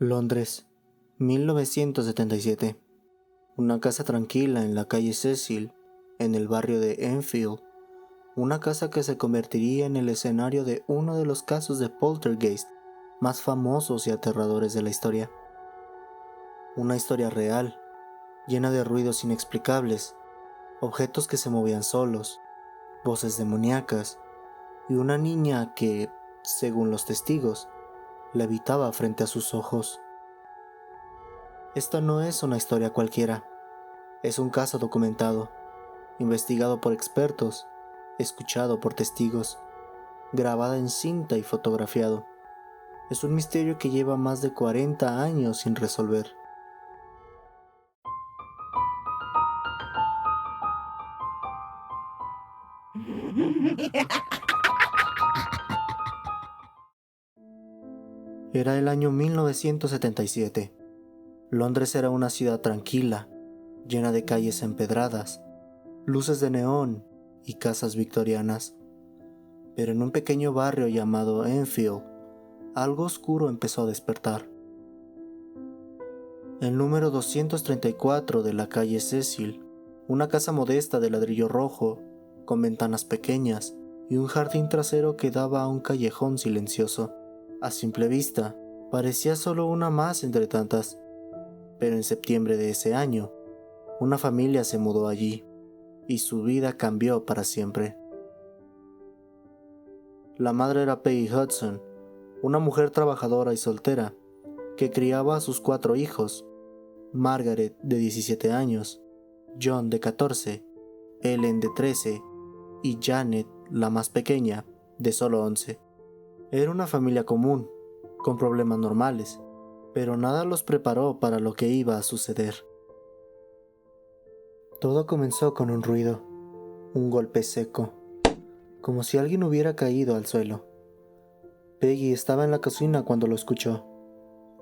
Londres, 1977. Una casa tranquila en la calle Cecil, en el barrio de Enfield. Una casa que se convertiría en el escenario de uno de los casos de poltergeist más famosos y aterradores de la historia. Una historia real, llena de ruidos inexplicables, objetos que se movían solos, voces demoníacas y una niña que, según los testigos, levitaba frente a sus ojos. Esta no es una historia cualquiera, es un caso documentado, investigado por expertos, escuchado por testigos, grabada en cinta y fotografiado. Es un misterio que lleva más de 40 años sin resolver. Era el año 1977. Londres era una ciudad tranquila, llena de calles empedradas, luces de neón y casas victorianas. Pero en un pequeño barrio llamado Enfield, algo oscuro empezó a despertar. El número 234 de la calle Cecil, una casa modesta de ladrillo rojo, con ventanas pequeñas y un jardín trasero que daba a un callejón silencioso. A simple vista, parecía solo una más entre tantas, pero en septiembre de ese año, una familia se mudó allí, y su vida cambió para siempre. La madre era Peggy Hudson, una mujer trabajadora y soltera, que criaba a sus 4 hijos, Margaret de 17 años, John de 14, Ellen de 13 y Janet, la más pequeña, de solo 11. Era una familia común, con problemas normales, pero nada los preparó para lo que iba a suceder. Todo comenzó con un ruido, un golpe seco, como si alguien hubiera caído al suelo. Peggy estaba en la cocina cuando lo escuchó.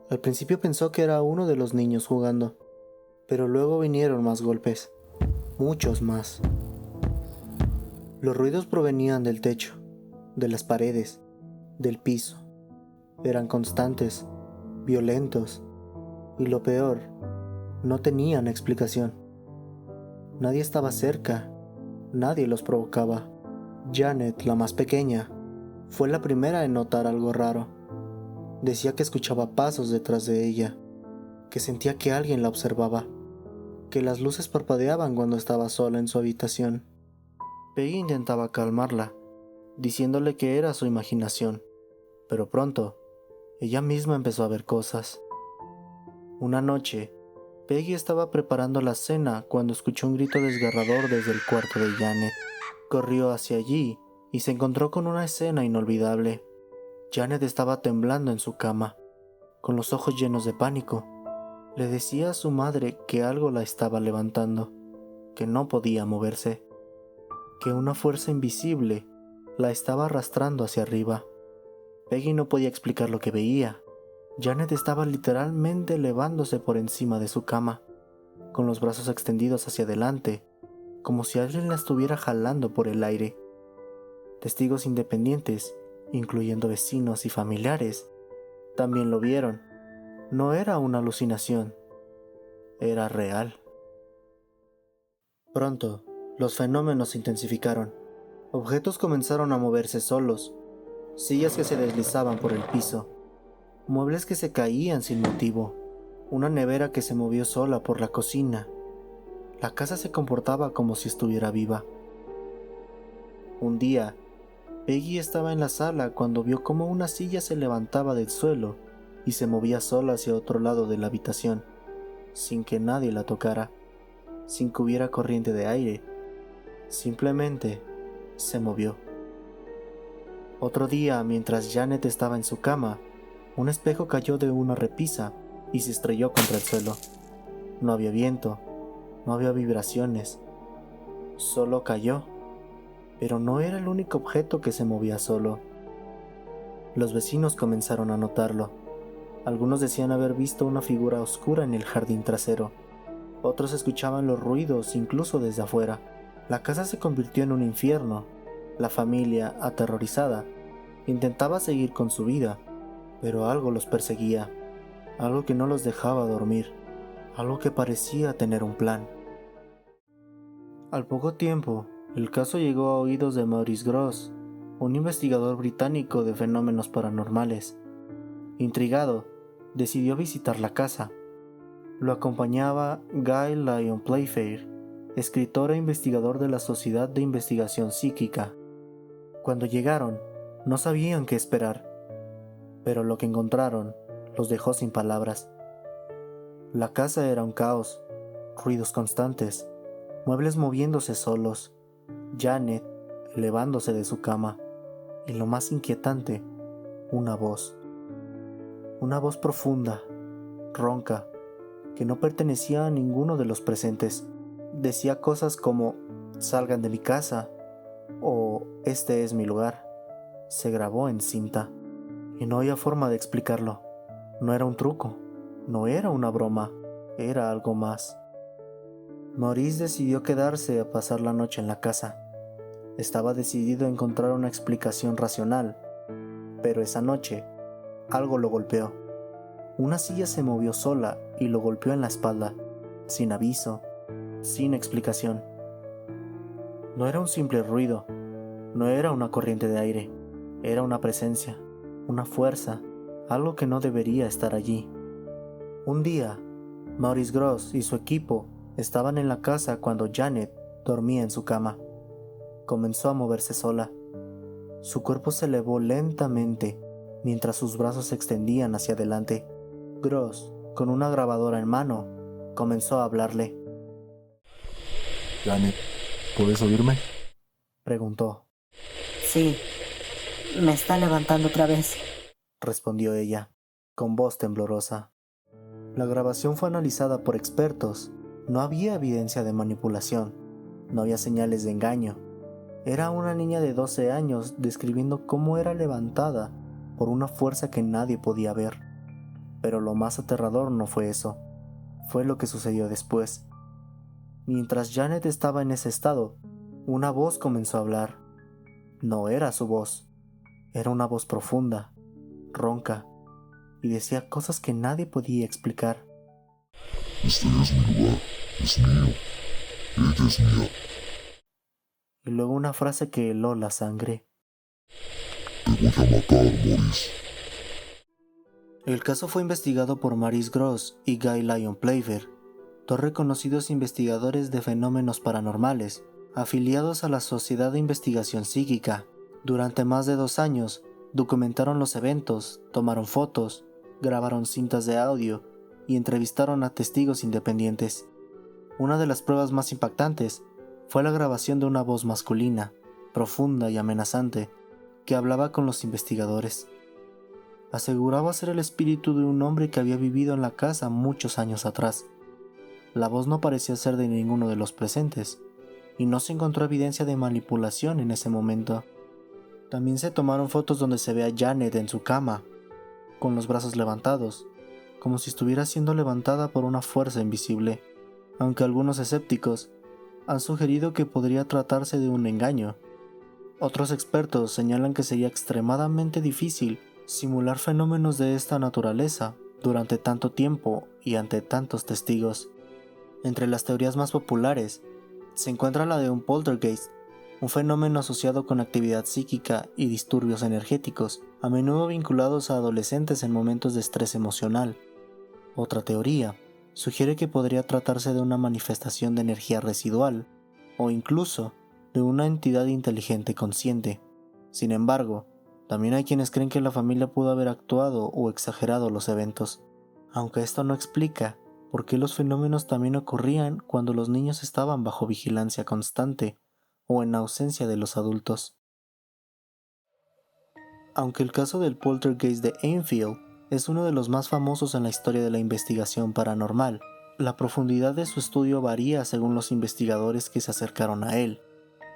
Al principio pensó que era uno de los niños jugando, pero luego vinieron más golpes, muchos más. Los ruidos provenían del techo, de las paredes, del piso. Eran constantes, violentos, y lo peor, no tenían explicación. Nadie estaba cerca, nadie los provocaba. Janet, la más pequeña, fue la primera en notar algo raro. Decía que escuchaba pasos detrás de ella, que sentía que alguien la observaba, que las luces parpadeaban cuando estaba sola en su habitación. Peggy intentaba calmarla, diciéndole que era su imaginación, pero pronto, ella misma empezó a ver cosas. Una noche, Peggy estaba preparando la cena cuando escuchó un grito desgarrador desde el cuarto de Janet. Corrió hacia allí y se encontró con una escena inolvidable. Janet estaba temblando en su cama, con los ojos llenos de pánico. Le decía a su madre que algo la estaba levantando, que no podía moverse, que una fuerza invisible la estaba arrastrando hacia arriba. Peggy no podía explicar lo que veía. Janet estaba literalmente elevándose por encima de su cama, con los brazos extendidos hacia adelante, como si alguien la estuviera jalando por el aire. Testigos independientes, incluyendo vecinos y familiares, también lo vieron. No era una alucinación, era real. Pronto, los fenómenos se intensificaron. Objetos comenzaron a moverse solos, sillas que se deslizaban por el piso, muebles que se caían sin motivo, una nevera que se movió sola por la cocina. La casa se comportaba como si estuviera viva. Un día, Peggy estaba en la sala cuando vio cómo una silla se levantaba del suelo y se movía sola hacia otro lado de la habitación, sin que nadie la tocara, sin que hubiera corriente de aire. Simplemente se movió. Otro día, mientras Janet estaba en su cama, un espejo cayó de una repisa y se estrelló contra el suelo. No había viento, no había vibraciones, solo cayó. Pero no era el único objeto que se movía solo. Los vecinos comenzaron a notarlo. Algunos decían haber visto una figura oscura en el jardín trasero. Otros escuchaban los ruidos incluso desde afuera. La casa se convirtió en un infierno. La familia, aterrorizada, intentaba seguir con su vida, pero algo los perseguía. algo que no los dejaba dormir, algo que parecía tener un plan. Al poco tiempo, el caso llegó a oídos de Maurice Grosse, un investigador británico de fenómenos paranormales. Intrigado, decidió visitar la casa. Lo acompañaba Guy Lyon Playfair, escritor e investigador de la Sociedad de Investigación Psíquica. Cuando llegaron, no sabían qué esperar, pero lo que encontraron los dejó sin palabras. La casa era un caos, ruidos constantes, muebles moviéndose solos, Janet elevándose de su cama, y lo más inquietante, una voz. Una voz profunda, ronca, que no pertenecía a ninguno de los presentes. Decía cosas como, salgan de mi casa, o este es mi lugar. Se grabó en cinta, y no había forma de explicarlo. No era un truco, no era una broma, era algo más. Maurice decidió quedarse a pasar la noche en la casa. Estaba decidido a encontrar una explicación racional, pero esa noche, algo lo golpeó. Una silla se movió sola y lo golpeó en la espalda, sin aviso, sin explicación. No era un simple ruido, no era una corriente de aire, era una presencia, una fuerza, algo que no debería estar allí. Un día, Maurice Grosse y su equipo estaban en la casa cuando Janet dormía en su cama. Comenzó a moverse sola. Su cuerpo se elevó lentamente mientras sus brazos se extendían hacia adelante. Grosse, con una grabadora en mano, comenzó a hablarle. Janet, ¿puedes oírme? Preguntó. Sí, me está levantando otra vez. Respondió ella, con voz temblorosa. La grabación fue analizada por expertos. No había evidencia de manipulación. No había señales de engaño. Era una niña de 12 años describiendo cómo era levantada por una fuerza que nadie podía ver. Pero lo más aterrador no fue eso. Fue lo que sucedió después. Mientras Janet estaba en ese estado, una voz comenzó a hablar. No era su voz. Era una voz profunda, ronca, y decía cosas que nadie podía explicar. Este es mi lugar, es mío, ella es mía. Y luego una frase que heló la sangre. Te voy a matar, Maurice. El caso fue investigado por Maurice Grosse y Guy Lyon Playfair, dos reconocidos investigadores de fenómenos paranormales, afiliados a la Sociedad de Investigación Psíquica. Durante más de 2 años, documentaron los eventos, tomaron fotos, grabaron cintas de audio y entrevistaron a testigos independientes. Una de las pruebas más impactantes fue la grabación de una voz masculina, profunda y amenazante, que hablaba con los investigadores. Aseguraba ser el espíritu de un hombre que había vivido en la casa muchos años atrás. La voz no parecía ser de ninguno de los presentes, y no se encontró evidencia de manipulación en ese momento. También se tomaron fotos donde se ve a Janet en su cama, con los brazos levantados, como si estuviera siendo levantada por una fuerza invisible, aunque algunos escépticos han sugerido que podría tratarse de un engaño. Otros expertos señalan que sería extremadamente difícil simular fenómenos de esta naturaleza durante tanto tiempo y ante tantos testigos. Entre las teorías más populares se encuentra la de un poltergeist, un fenómeno asociado con actividad psíquica y disturbios energéticos, a menudo vinculados a adolescentes en momentos de estrés emocional. Otra teoría sugiere que podría tratarse de una manifestación de energía residual, o incluso de una entidad inteligente consciente. Sin embargo, también hay quienes creen que la familia pudo haber actuado o exagerado los eventos, aunque esto no explica por qué los fenómenos también ocurrían cuando los niños estaban bajo vigilancia constante o en ausencia de los adultos. Aunque el caso del poltergeist de Enfield es uno de los más famosos en la historia de la investigación paranormal, la profundidad de su estudio varía según los investigadores que se acercaron a él.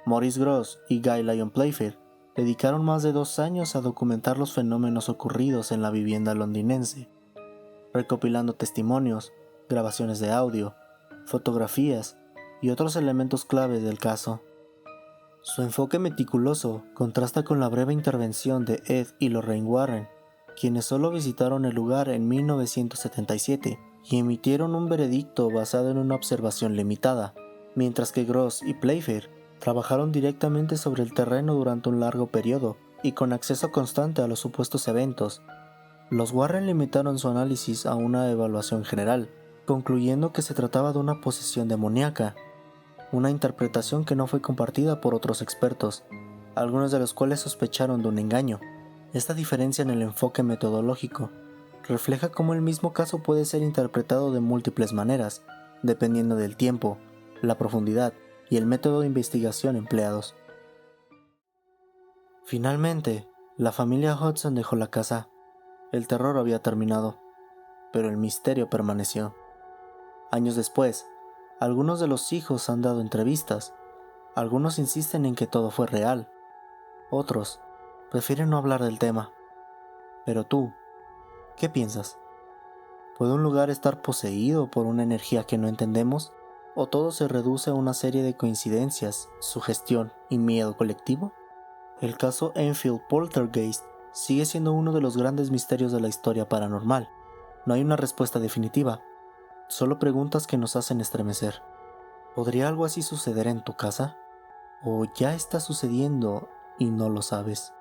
Maurice Grosse y Guy Lyon Playfair dedicaron más de 2 años a documentar los fenómenos ocurridos en la vivienda londinense, recopilando testimonios, grabaciones de audio, fotografías y otros elementos claves del caso. Su enfoque meticuloso contrasta con la breve intervención de Ed y Lorraine Warren, quienes solo visitaron el lugar en 1977 y emitieron un veredicto basado en una observación limitada, mientras que Gross y Playfair trabajaron directamente sobre el terreno durante un largo periodo y con acceso constante a los supuestos eventos. Los Warren limitaron su análisis a una evaluación general, concluyendo que se trataba de una posesión demoníaca, una interpretación que no fue compartida por otros expertos, algunos de los cuales sospecharon de un engaño. Esta diferencia en el enfoque metodológico refleja cómo el mismo caso puede ser interpretado de múltiples maneras, dependiendo del tiempo, la profundidad y el método de investigación empleados. Finalmente, la familia Hudson dejó la casa. El terror había terminado, pero el misterio permaneció. Años después, algunos de los hijos han dado entrevistas. Algunos insisten en que todo fue real. Otros prefieren no hablar del tema. Pero tú, ¿qué piensas? ¿Puede un lugar estar poseído por una energía que no entendemos? ¿O todo se reduce a una serie de coincidencias, sugestión y miedo colectivo? El caso Enfield Poltergeist sigue siendo uno de los grandes misterios de la historia paranormal. No hay una respuesta definitiva, solo preguntas que nos hacen estremecer. ¿Podría algo así suceder en tu casa? ¿O ya está sucediendo y no lo sabes?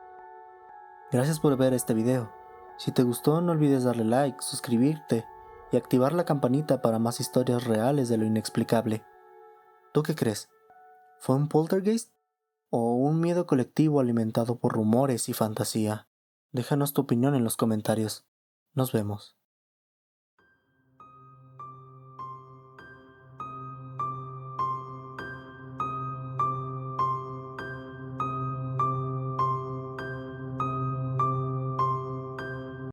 Gracias por ver este video. Si te gustó, no olvides darle like, suscribirte y activar la campanita para más historias reales de lo inexplicable. ¿Tú qué crees? ¿Fue un poltergeist? ¿O un miedo colectivo alimentado por rumores y fantasía? Déjanos tu opinión en los comentarios. Nos vemos.